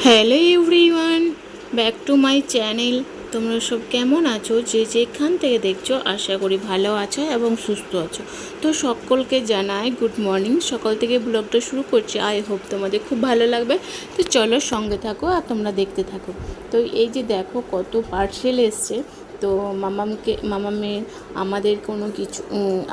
Hello everyone, back to my channel. তোমরা সব কেমন আছো? যে যেখান থেকে দেখছো আশা করি ভালো আছো এবং সুস্থ আছো। তো সকলকে জানাই গুড মর্নিং। সকাল থেকে ব্লগটা শুরু করছি, আই হোপ তোমাদের খুব ভালো লাগবে। তো চলো সঙ্গে থাকো আর তোমরা দেখতে থাকো। তো এই যে দেখো কত পার্সেল এসছে। তো মামামের আমাদের কোনো কিছু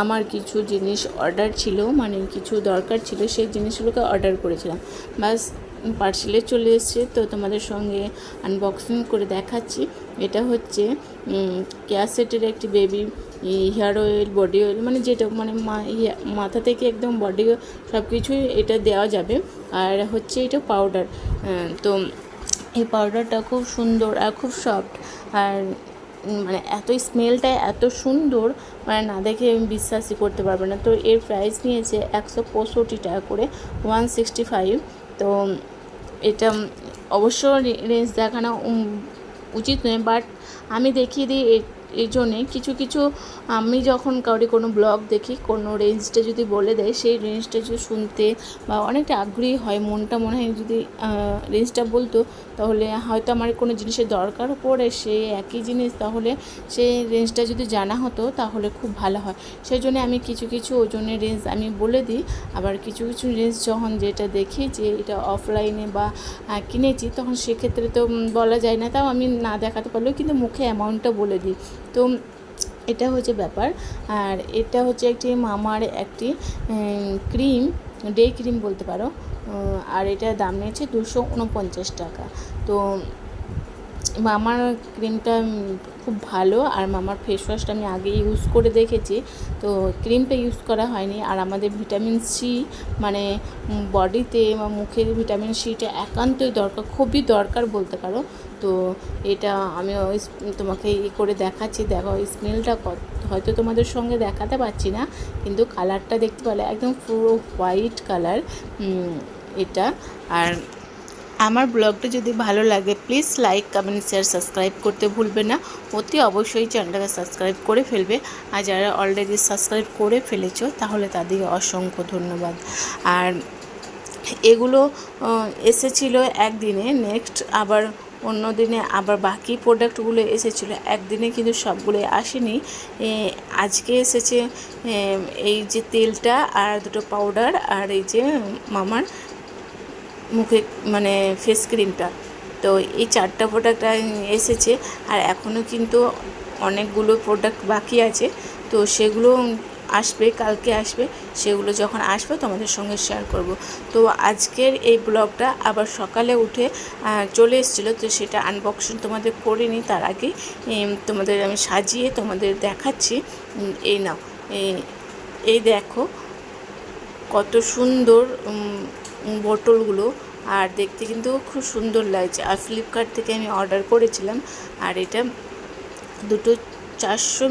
আমার কিছু জিনিস অর্ডার ছিল, মানে কিছু দরকার ছিল, সেই জিনিসগুলোকে অর্ডার করেছিলাম। বাস পার্সেলে চলে এসছে, তো তোমাদের সঙ্গে আনবক্সিং করে দেখাচ্ছি। এটা হচ্ছে কেয়ার সেটের একটি baby hair oil, body oil, মানে যেটা মানে মাথা থেকে একদম বডি সব কিছুই এটা দেওয়া যাবে। আর হচ্ছে এটা পাউডার। তো এই পাউডারটা খুব সুন্দর আর খুব সফট, আর মানে এত স্মেলটা এত সুন্দর, মানে না দেখে আমি বিশ্বাসই করতে পারবো না। তো এর প্রাইস নিয়েছে 165 টাকা করে, 165। তো এটা অবশ্য রেঞ্জ দেখানো উচিত নয়, বাট আমি দেখিয়ে দিই এই জন্যে। কিছু কিছু আমি যখন কাউরি কোনো ব্লগ দেখি, কোনো রেঞ্জটা যদি বলে দেয়, সেই রেঞ্জটা যদি শুনতে বা অনেকটা আগ্রহী হয়, মনটা মনে হয় যদি রেঞ্জটা বলতো, তাহলে হয়তো আমার কোনো জিনিসের দরকার পড়ে সেই একই জিনিস, তাহলে সেই রেঞ্জটা যদি জানা হতো তাহলে খুব ভালো হয়। সেই জন্য আমি কিছু কিছু ওজনের রেঞ্জ আমি বলে দিই। আবার কিছু কিছু রেঞ্জ যখন যেটা দেখি যে এটা অফলাইনে বা কিনেছি, তখন সেক্ষেত্রে তো বলা যায় না, তাও আমি না দেখাতে পারলেও কিন্তু মুখে অ্যামাউন্টটা বলে দিই। তো এটা হচ্ছে ব্যাপার। আর এটা হচ্ছে একটি মামার একটি ক্রিম, ডে ক্রিম বলতে পারো। আর এটার দাম নিয়েছে 249 টাকা। তো মামার ক্রিমটা খুব ভালো, আর মামার ফেস ওয়াশটা আমি আগে ইউজ করে দেখেছি, তো ক্রিমটা ইউজ করা হয়নি। আর আমাদের ভিটামিন সি, মানে বডিতে বা মুখের ভিটামিন সিটা একান্তই দরকার, খুবই দরকার বলতে পারো। তো এটা আমি তোমাকে করে দেখাচ্ছি, দেখো স্মেলটা হয়তো তোমাদের সঙ্গে দেখাতে পারছি না, কিন্তু কালারটা দেখতে পেলে একদম পুরো হোয়াইট কালার এটা। আর আমার ব্লগটা যদি ভালো লাগে please like, comment, share, subscribe করতে ভুলবে না। অতি অবশ্যই চ্যানেলটাকে সাবস্ক্রাইব করে ফেলবে। আর যারা অলরেডি সাবস্ক্রাইব করে ফেলেছো তাহলে তাদেরকে অসংখ্য ধন্যবাদ। আর এগুলো এসেছিলো একদিনে, নেক্সট আবার অন্য দিনে আবার বাকি প্রোডাক্টগুলো এসেছিলো একদিনে, কিন্তু সবগুলো আসেনি। আজকে এসেছে এই যে তেলটা আর দুটো পাউডার, আর এই যে মামার মুখে মানে ফেস ক্রিমটা। তো এই 4টা প্রোডাক্ট এসেছে, আর এখনও কিন্তু অনেকগুলো প্রোডাক্ট বাকি আছে। তো সেগুলো আসবে, কালকে আসবে। সেগুলো যখন আসবে তোমাদের সঙ্গে শেয়ার করব। তো আজকের এই ব্লগটা আবার সকালে উঠে চলে এসেছিলো, তো সেটা আনবক্সিং তোমাদের করিনি, তার আগে তোমাদের আমি সাজিয়ে তোমাদের দেখাচ্ছি। এই নাও, এই দেখো কত সুন্দর বোতলগুলো, আর দেখতে কিন্তু খুব সুন্দর লাগছে। আর ফ্লিপকার্ট থেকে আমি অর্ডার করেছিলাম। আর এটা দুটো 400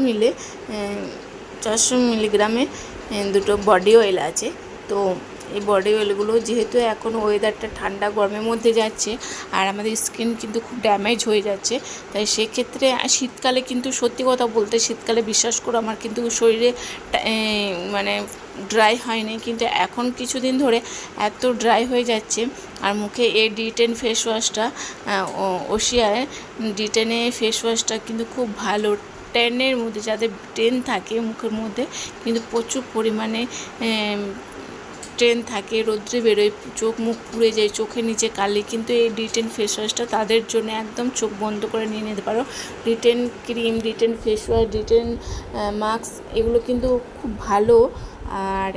মিলিগ্রামে দুটো বডি অয়েল আছে। তো এই বডি অয়েলগুলো যেহেতু এখন ওয়েদারটা ঠান্ডা গরমের মধ্যে যাচ্ছে, আর আমাদের স্কিন কিন্তু খুব ড্যামেজ হয়ে যাচ্ছে, তাই সেক্ষেত্রে শীতকালে কিন্তু সত্যি কথা বলতে শীতকালে বিশ্বাস করো আমার কিন্তু শরীরে মানে ড্রাই হয়নি, কিন্তু এখন কিছুদিন ধরে এত ড্রাই হয়ে যাচ্ছে। আর মুখে এই D10 ফেস ওয়াশটা, ওশিয়ার D10 ফেস ওয়াশটা কিন্তু খুব ভালো। টেনের মধ্যে যাদের টেন থাকে মুখের মধ্যে, কিন্তু প্রচুর পরিমাণে ট্রেন থাকে, রোদ্রে বেরোয়, চোখ মুখ পুড়ে যায়, চোখের নিচে কালি, কিন্তু এই D10 ফেস ওয়াশটা তাদের জন্য একদম চোখ বন্ধ করে নিয়ে নিতে পারো। D10 cream, D10 face wash, D10 mask, এগুলো কিন্তু খুব ভালো। আর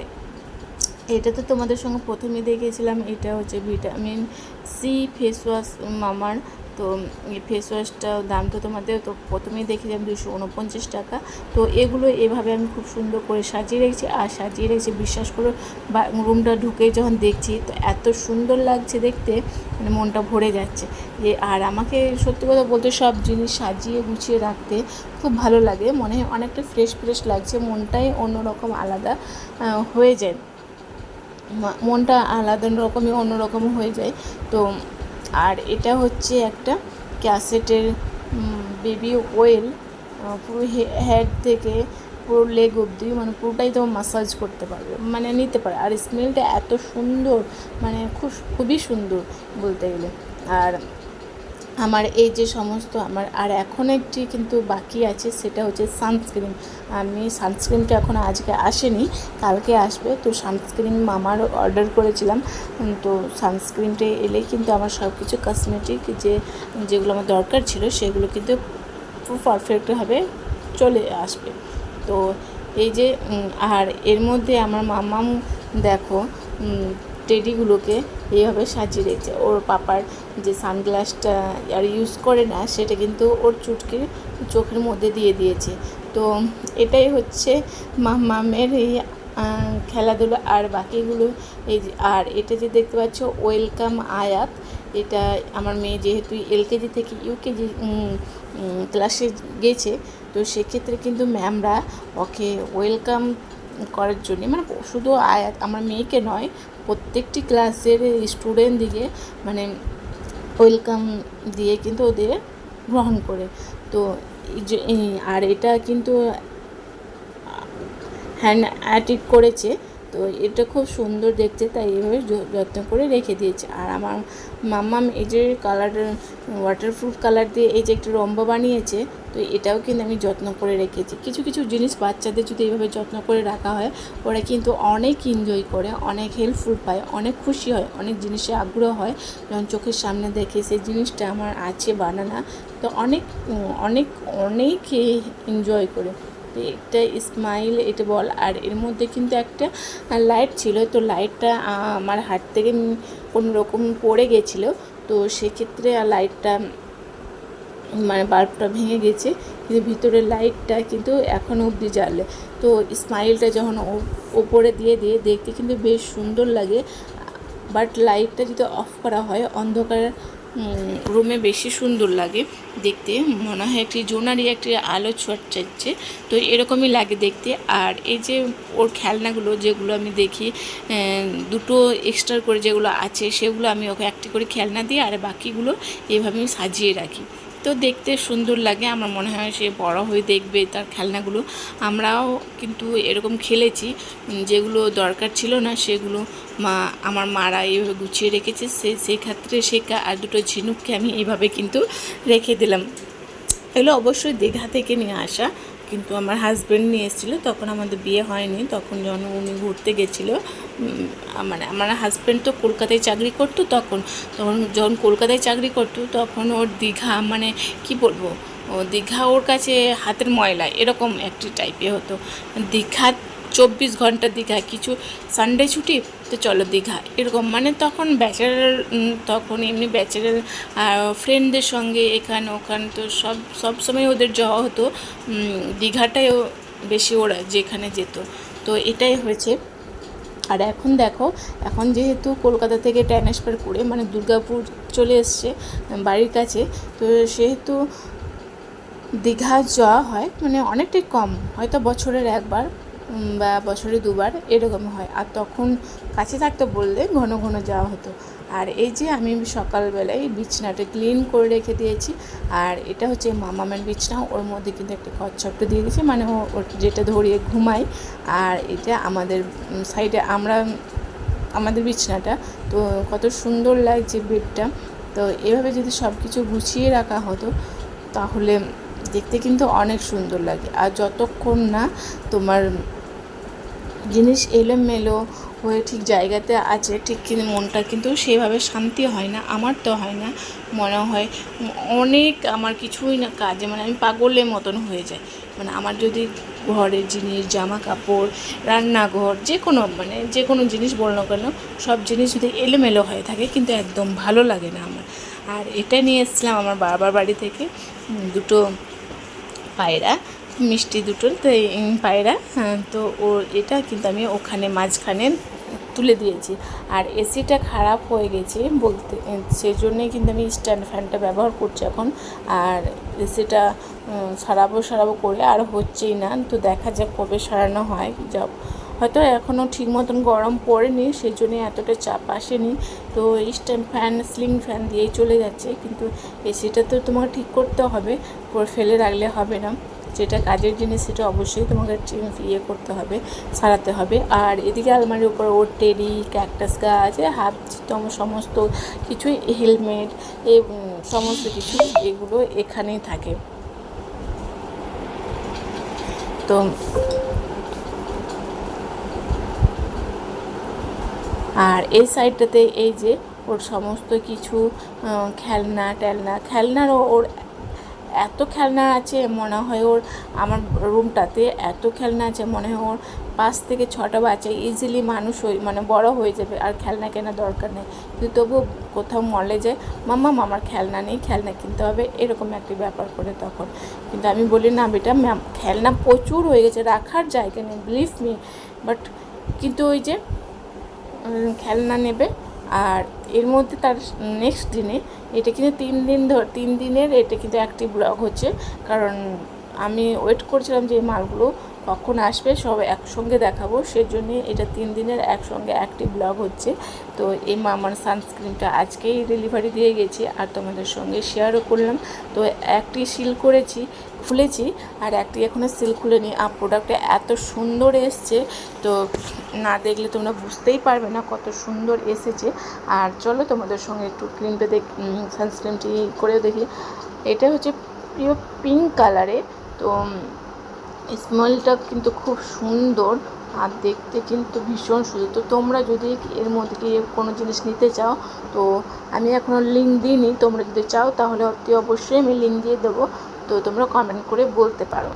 এটা তো তোমাদের সঙ্গে প্রথমে দেখিয়েছিলাম, এটা হচ্ছে ভিটামিন সি ফেস ওয়াশ মামার। তো এই ফেস ওয়াশটার দামটা তোমাদের তো প্রথমেই দেখিয়েছিলাম 249 টাকা। তো এগুলো এভাবে আমি খুব সুন্দর করে সাজিয়ে রেখেছি, আর সাজিয়ে রেখেছি বিশ্বাস করো, বা রুমটা ঢুকে যখন দেখছি তো এত সুন্দর লাগছে দেখতে, মানে মনটা ভরে যাচ্ছে যে। আর আমাকে সত্যি কথা বলতে সব জিনিস সাজিয়ে গুছিয়ে রাখতে খুব ভালো লাগে, মনে হয় অনেকটা ফ্রেশ ফ্রেশ লাগছে, মনটাই অন্যরকম আলাদা হয়ে যায়, মনটা আলাদা রকমই অন্যরকম হয়ে যায়। তো আর এটা হচ্ছে একটা ক্যাসেটের বেবি অয়েল, পুরো হেড থেকে পুরো লেগ অবধি, মানে পুরোটাই তো মাসাজ করতে পারবে, মানে নিতে পারে। আর স্মেলটা এত সুন্দর, মানে খুবই সুন্দর বলতে গেলে। আর আমার এই যে সমস্ত আমার আর এখন একটি কিন্তু বাকি আছে, সেটা হচ্ছে সানস্ক্রিন। আমি সানস্ক্রিনটা এখন আজকে আসেনি, কালকে আসবে। তো সানস্ক্রিন মামার অর্ডার করেছিলাম। তো সানস্ক্রিনটা এলেই কিন্তু আমার সব কিছু কসমেটিক যেগুলো আমার দরকার ছিল সেগুলো কিন্তু খুব পারফেক্টভাবে চলে আসবে। তো এই যে আর এর মধ্যে আমার মামাম দেখো টেডিগুলোকে এইভাবে সাজিয়ে রেখেছে। ওর পাপার যে সানগ্লাসটা আর ইউজ করে না সেটা কিন্তু ওর চুটকির চোখের মধ্যে দিয়ে দিয়েছে। তো এটাই হচ্ছে মামামের এই খেলাধুলা। আর বাকিগুলো এই যে, আর এটা যে দেখতে পাচ্ছ ওয়েলকাম আয়াত, এটা আমার মেয়ে যেহেতু এলকেজি থেকে ইউকেজি ক্লাসে গেছে, তো সেক্ষেত্রে কিন্তু ম্যামরা ওকে ওয়েলকাম করার জন্য, মানে শুধু আয়াত আমার মেয়েকে নয়, প্রত্যেকটি ক্লাসের স্টুডেন্টদিকে মানে ওয়েলকাম দিয়ে কিন্তু ওদের গ্রহণ করে। তো আর এটা কিন্তু হ্যান্ড অ্যাটিক করেছে, তো এটা খুব সুন্দর দেখতে, তাই এইভাবে যত্ন করে রেখে দিয়েছে। আর আমার মাম্মাম এই যে কালার ওয়াটারপ্রুফ কালার দিয়ে এই যে একটু রম্বা বানিয়েছে, তো এটাও কিন্তু আমি যত্ন করে রেখেছি। কিছু কিছু জিনিস বাচ্চাদের যদি এইভাবে যত্ন করে রাখা হয়, ওরা কিন্তু অনেক এনজয় করে, অনেক হেল্পফুল পায়, অনেক খুশি হয়, অনেক জিনিসে আগ্রহ হয় যখন চোখের সামনে দেখে সেই জিনিসটা আমার আছে বানানা, তো অনেক অনেক অনেক এনজয় করে। এটা স্মাইল এটা বল। আর এর মধ্যে কিন্তু একটা লাইট ছিল, তো লাইটটা আমার হাত থেকে কোনো রকম পড়ে গেছিলো, তো সেক্ষেত্রে লাইটটা মানে বাল্বটা ভেঙে গেছে, কিন্তু ভিতরের লাইটটা কিন্তু এখনও অবধি জ্বালে। তো স্মাইলটা যখন ওপরে দিয়ে দেখতে কিন্তু বেশ সুন্দর লাগে, বাট লাইটটা যদি অফ করা হয় অন্ধকার রুমে বেশি সুন্দর লাগে দেখতে, মনে হয় একটি জোনারি একটি আলো ছড়াচ্ছে, তো এরকমই লাগে দেখতে। আর এই যে ওর খেলনাগুলো যেগুলো আমি দেখি দুটো এক্সট্রা করে যেগুলো আছে, সেগুলো আমি ওকে একটি করে খেলনা দিই, আর বাকিগুলো এইভাবে আমি সাজিয়ে রাখি। তো দেখতে সুন্দর লাগে, আমার মনে হয় সে বড় হয়ে দেখবে তার খেলনাগুলো। আমরাও কিন্তু এরকম খেলেছি, যেগুলো দরকার ছিল না সেগুলো আমার মারা এইভাবে গুছিয়ে রেখেছে, সেই ক্ষেত্রে শেখা আর দুটো ঝিনুককে আমি এইভাবে কিন্তু রেখে দিলাম। এগুলো অবশ্যই দীঘা থেকে নিয়ে আসা, কিন্তু আমার হাজব্যান্ড নিয়ে এসেছিলো, তখন আমাদের বিয়ে হয়নি, তখন যখন উনি ঘুরতে গেছিলো, মানে আমার হাজব্যান্ড তো কলকাতায় চাকরি করতো, তখন যখন কলকাতায় চাকরি করতো তখন ওর দীঘা মানে কি বলবো, ও দীঘা ওর কাছে হাতের ময়লা এরকম একটি টাইপের হতো। দীঘা 24 ঘন্টা দীঘা, কিছু সানডে ছুটি তো চলো দীঘা এরকম, মানে তখন ব্যাচেলার, তখন এমনি ব্যাচেলার ফ্রেন্ডদের সঙ্গে এখানে ওখানে তো সব সময় ওদের যাওয়া হতো, দীঘাটাও বেশি ওরা যেখানে যেত। তো এটাই হয়েছে। আর এখন দেখো, এখন যেহেতু কলকাতা থেকে ট্রান্সফার করে মানে দুর্গাপুর চলে এসছে বাড়ির কাছে, তো সেহেতু দীঘা যাওয়া হয় মানে অনেকটাই কম, হয়তো বছরের একবার বা বছরে দুবার এরকম হয়। আর তখন কাছে থাকতে বললে ঘন ঘন যাওয়া হতো। আর এই যে আমি সকালবেলায় বিছনাটা ক্লিন করে রেখে দিয়েছি, আর এটা হচ্ছে মামামের বিছনা, ওর মধ্যে কিন্তু একটা কচ্ছপটা দিয়ে দিয়েছি, মানে ওর যেটা ধরিয়ে ঘুমাই। আর এটা আমাদের সাইডে আমাদের বিছনাটা, তো কত সুন্দর লাগছে বেডটা। তো এভাবে যদি সব কিছু গুছিয়ে রাখা হতো তাহলে দেখতে কিন্তু অনেক সুন্দর লাগে। আর যতক্ষণ না তোমার জিনিস এলোমেলো হয়ে ঠিক জায়গাতে আছে, ঠিক কিন্তু মনটা কিন্তু সেভাবে শান্তি হয় না, আমার তো হয় না, মনে হয় অনেক আমার কিছুই না কাজে, মানে আমি পাগলের মতন হয়ে যাই। মানে আমার যদি ঘরের জিনিস, জামা কাপড়, রান্নাঘর, যে কোনো জিনিস বলো কেন, সব জিনিস যদি এলোমেলো হয়ে থাকে কিন্তু একদম ভালো লাগে না আমার। আর এটা নিয়ে এসেছিলাম আমার বাবার বাড়ি থেকে দুটো পায়রা, মিষ্টি দুটো, তো পায়রা, তো এটা কিন্তু আমি ওখানে মাঝখানে তুলে দিয়েছি। আর এসিটা খারাপ হয়ে গেছে বলতে, সেজন্যই কিন্তু আমি স্ট্যান্ড ফ্যানটা ব্যবহার করছি এখন। আর এসিটা সারাবো করে আর হচ্ছেই না, তো দেখা যাক কবে সারানো হয়। হয়তো এখনও ঠিক মতন গরম পড়েনি, সেই জন্যই এতটা চাপ আসেনি। তো স্ট্যান্ড ফ্যান, সিলিং ফ্যান দিয়েই চলে যাচ্ছে, কিন্তু এসিটা তো তোমাকে ঠিক করতে হবে, পরে ফেলে রাখলে হবে না। যেটা কাজের জিনিস সেটা অবশ্যই তোমাকে ইয়ে করতে হবে, সারাতে হবে। আর এদিকে আলমারির উপর ওর টেডি, ক্যাকটাস গাছ, সমস্ত কিছুই, হেলমেট, এই সমস্ত কিছু এগুলো এখানেই থাকে। তো আর এই সাইডটাতে এই যে ওর সমস্ত কিছু খেলনারও ওর এত খেলনা আছে, মনে হয় ওর, আমার রুমটাতে এত খেলনা আছে, মনে হয় ওর 5 থেকে 6টা বাচ্চা ইজিলি মানুষ মানে বড় হয়ে যাবে, আর খেলনা কেনার দরকার নেই। কিন্তু তবুও কোথাও মলে যায়, মাম্মা আমার খেলনা নেই, খেলনা কিনতে হবে, এরকম একটি ব্যাপার করে তখন। কিন্তু আমি বলি না বেটা, খেলনা প্রচুর হয়ে গেছে, রাখার জায়গা নেই, বিলিভ মি। বাট কিন্তু ওই যে খেলনা নেবে। আর এর মধ্যে তার নেক্সট দিনে, এটা কিন্তু 3 দিনের এটা কিন্তু একটি ব্লগ হচ্ছে, কারণ আমি ওয়েট করছিলাম যে এই মালগুলো কখন আসবে, সব একসঙ্গে দেখাবো, সেজন্যে এটা 3 দিনের একসঙ্গে একটি ব্লগ হচ্ছে। তো এই মামার সানস্ক্রিনটা আজকেই ডেলিভারি দিয়ে গেছি, আর তোমাদের সঙ্গে শেয়ারও করলাম। তো একটি সিল খুলেছি, আর একটি এখনও সিল খুলেনি। আর প্রোডাক্টটা এত সুন্দর এসছে, তো না দেখলে তোমরা বুঝতেই পারবে না কত সুন্দর এসেছে। আর চলো তোমাদের সঙ্গে একটু সানস্ক্রিনটি করেও দেখি। এটা হচ্ছে পিওর পিঙ্ক কালারে, তো স্মেলটা কিন্তু খুব সুন্দর, আর দেখতে কিন্তু ভীষণ সুন্দর। তো তোমরা যদি এর মধ্যে গিয়ে কোনো জিনিস নিতে চাও, তো আমি এখনও লিঙ্ক দিইনি, তোমরা যদি চাও তাহলে অতি অবশ্যই আমি লিঙ্ক দিয়ে দেবো, তো তোমরা কমেন্ট করে বলতে পারো।